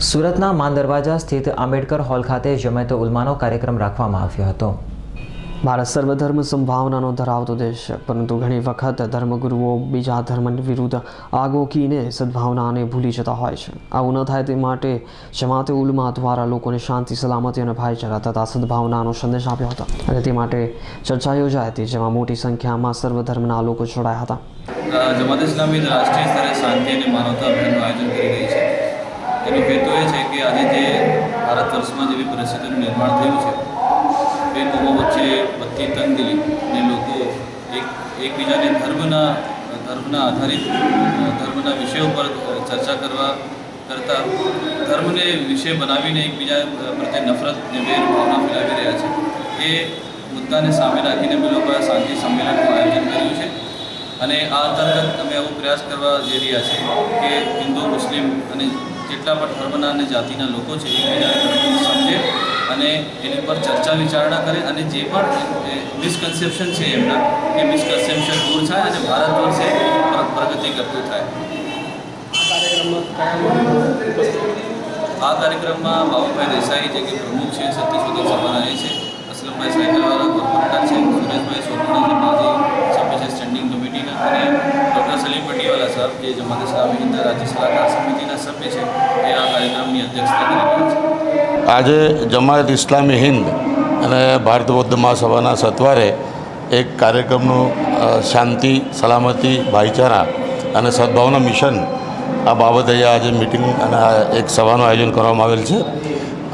સુરતના માન દરવાજા સ્થિત આંબેડકર હોલ ખાતે જમાયત ઉલમાનો કાર્યક્રમ રાખવામાં આવ્યો હતો। ભારત સર્વધર્મ સંભાવનાનો ધરાવતો દેશ છે, પરંતુ ઘણી વખત ધર્મગુરુઓ બીજા ધર્મની વિરુદ્ધ આગોકીને સદભાવનાને ભૂલી જતા હોય છે। આવું ન થાય તે માટે જમાતે ઉલમા દ્વારા લોકોને શાંતિ, સલામતી અને ભાઈચારા તથા સદભાવનાનો સંદેશ આપ્યો હતો અને તે માટે ચર્ચા યોજાઈ હતી, જેમાં મોટી સંખ્યામાં સર્વધર્મના લોકો જોડાયા હતા। જમાત ઇસ્લામી રાષ્ટ્રીય સ્તરે શાંતિ અને માનવતા અભિયાનનું આયોજન કરી રહી છે। એનો હેતુ એ છે કે આજે જે ભારત વર્ષમાં જેવી પરિસ્થિતિનું નિર્માણ થયું છે, બે લોકો વચ્ચે વધતી તંગદિલી અને લોકો એકબીજાને ધર્મના આધારિત ધર્મના વિષયો પર ચર્ચા કરવા કરતાં ધર્મને વિષય બનાવીને એકબીજા પ્રત્યે નફરત અને વેર ભાવના ફેલાવી રહ્યા છે। એ મુદ્દાને સામે રાખીને અમે લોકોએ શાંતિ સંમેલનનું આયોજન કર્યું છે અને આ અંતર્ગત અમે એવો પ્રયાસ કરવા જઈ રહ્યા છીએ કે હિન્દુ, મુસ્લિમ અને જેટલા પણ ધર્મના અને જાતિના લોકો છે એકબીજાને સમજે અને એની પર ચર્ચા વિચારણા કરે અને જે પણ મિસકન્સેપ્શન છે એમના એ મિસકન્સેપ્શન દૂર થાય અને ભારત વર્ષે પ્રગતિ કરતું થાય। આ કાર્યક્રમમાં બાબુભાઈ દેસાઈ જે કે પ્રમુખ છે, સત્યશોધક સભાના એ છે, અસલમભાઈ સાયકલવાળા કોર્પોરેટર છે, સુરેશભાઈ સોલંકી માજી સભ્ય છે સ્ટેન્ડિંગ કમિટીના અને ડૉક્ટર સલીમ પટીવાલા સાહેબ જે જમાત ઇસ્લામી હિન્દ રાજ્ય સલાહકાર સમિતિના સભ્ય છે એ આ કાર્યક્રમની અધ્યક્ષતા કરી રહ્યા છે। આજે જમાત ઇસ્લામી હિન્દ અને ભારત બૌદ્ધ મહાસભાના સત્વારે એક કાર્યક્રમનું શાંતિ, સલામતી, ભાઈચારા અને સદભાવના મિશન આ બાબતે આજે મિટિંગ અને એક સભાનું આયોજન કરવામાં આવેલ છે।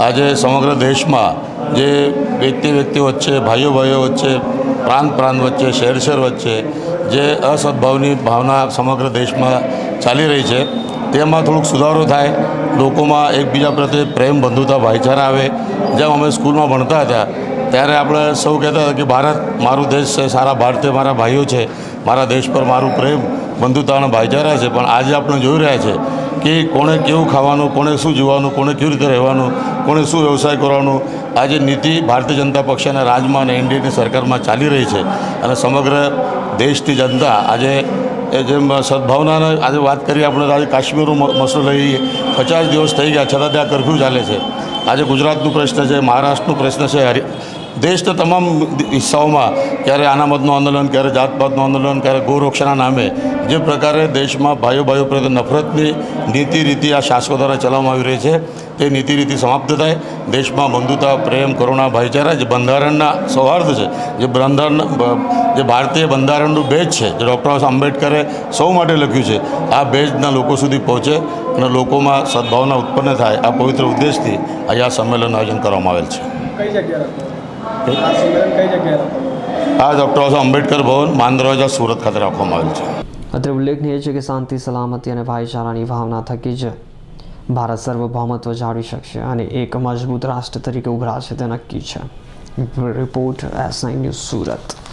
આજે સમગ્ર દેશમાં જે વ્યક્તિ વચ્ચે, ભાઈઓ વચ્ચે, પ્રાંત વચ્ચે, શહેર વચ્ચે જે અસદભાવની ભાવના સમગ્ર દેશમાં ચાલી રહી છે તેમાં થોડુંક સુધારો થાય, લોકોમાં એકબીજા પ્રત્યે પ્રેમ, બંધુતા, ભાઈચારા આવે। જેમ અમે સ્કૂલમાં ભણતા હતા ત્યારે આપણે સૌ કહેતા હતા કે ભારત મારું દેશ છે, સારા ભારતીય મારા ભાઈઓ છે, મારા દેશ પર મારું પ્રેમ, બંધુતા અને ભાઈચારા છે। પણ આજે આપણે જોઈ રહ્યા છે કે કોણે કેવું ખાવાનું, કોણે શું જોવાનું, કોણે કેવી રીતે રહેવાનું, કોણે શું વ્યવસાય કરવાનું, આજે નીતિ ભારતીય જનતા પક્ષના રાજમાં અને એનડીએની સરકારમાં ચાલી રહી છે અને સમગ્ર દેશની જનતા આજે જેમ સદભાવનાને આજે વાત કરીએ આપણે આજે કાશ્મીરનો મસલો લઈએ, 50 દિવસ થઈ ગયા છતાં ત્યાં કરફ્યુ ચાલે છે। આજે ગુજરાતનો પ્રશ્ન છે, મહારાષ્ટ્રનો પ્રશ્ન છે, દેશના તમામ હિસ્સાઓમાં ક્યારે અનામતનું આંદોલન, ક્યારે જાતપાતનું આંદોલન, ક્યારે ગૌરક્ષાના નામે જે પ્રકારે દેશમાં ભાઈઓ પ્રત્યે નફરતની નીતિ રીતિ આ શાસકો દ્વારા ચલાવવામાં આવી રહી છે તે નીતિ રીતિ સમાપ્ત થાય, દેશમાં બંધુતા, પ્રેમ, કરુણા, ભાઈચારા જે બંધારણના સૌહાર્દ છે, જે ભારતીય બંધારણનું બેજ છે, જે ડૉક્ટર આંબેડકરે સૌ માટે લખ્યું છે, આ બેજના લોકો સુધી પહોંચે અને લોકોમાં સદભાવના ઉત્પન્ન થાય, આ પવિત્ર ઉદ્દેશથી આજે આ સંમેલનનું આયોજન કરવામાં આવેલ છે। આ ડૉક્ટર આંબેડકર ભવન, માન દરવાજા, સુરત ખાતે રાખવામાં આવેલ છે। અત્રે ઉલ્લેખનીય છે કે શાંતિ, સલામતી અને ભાઈચારાની ભાવના થકી જ ભારત સર્વભૌમત્વ જાળવી શકશે અને એક મજબૂત રાષ્ટ્ર તરીકે ઉભરાશે તે નક્કી છે। Report S9 news, Surat.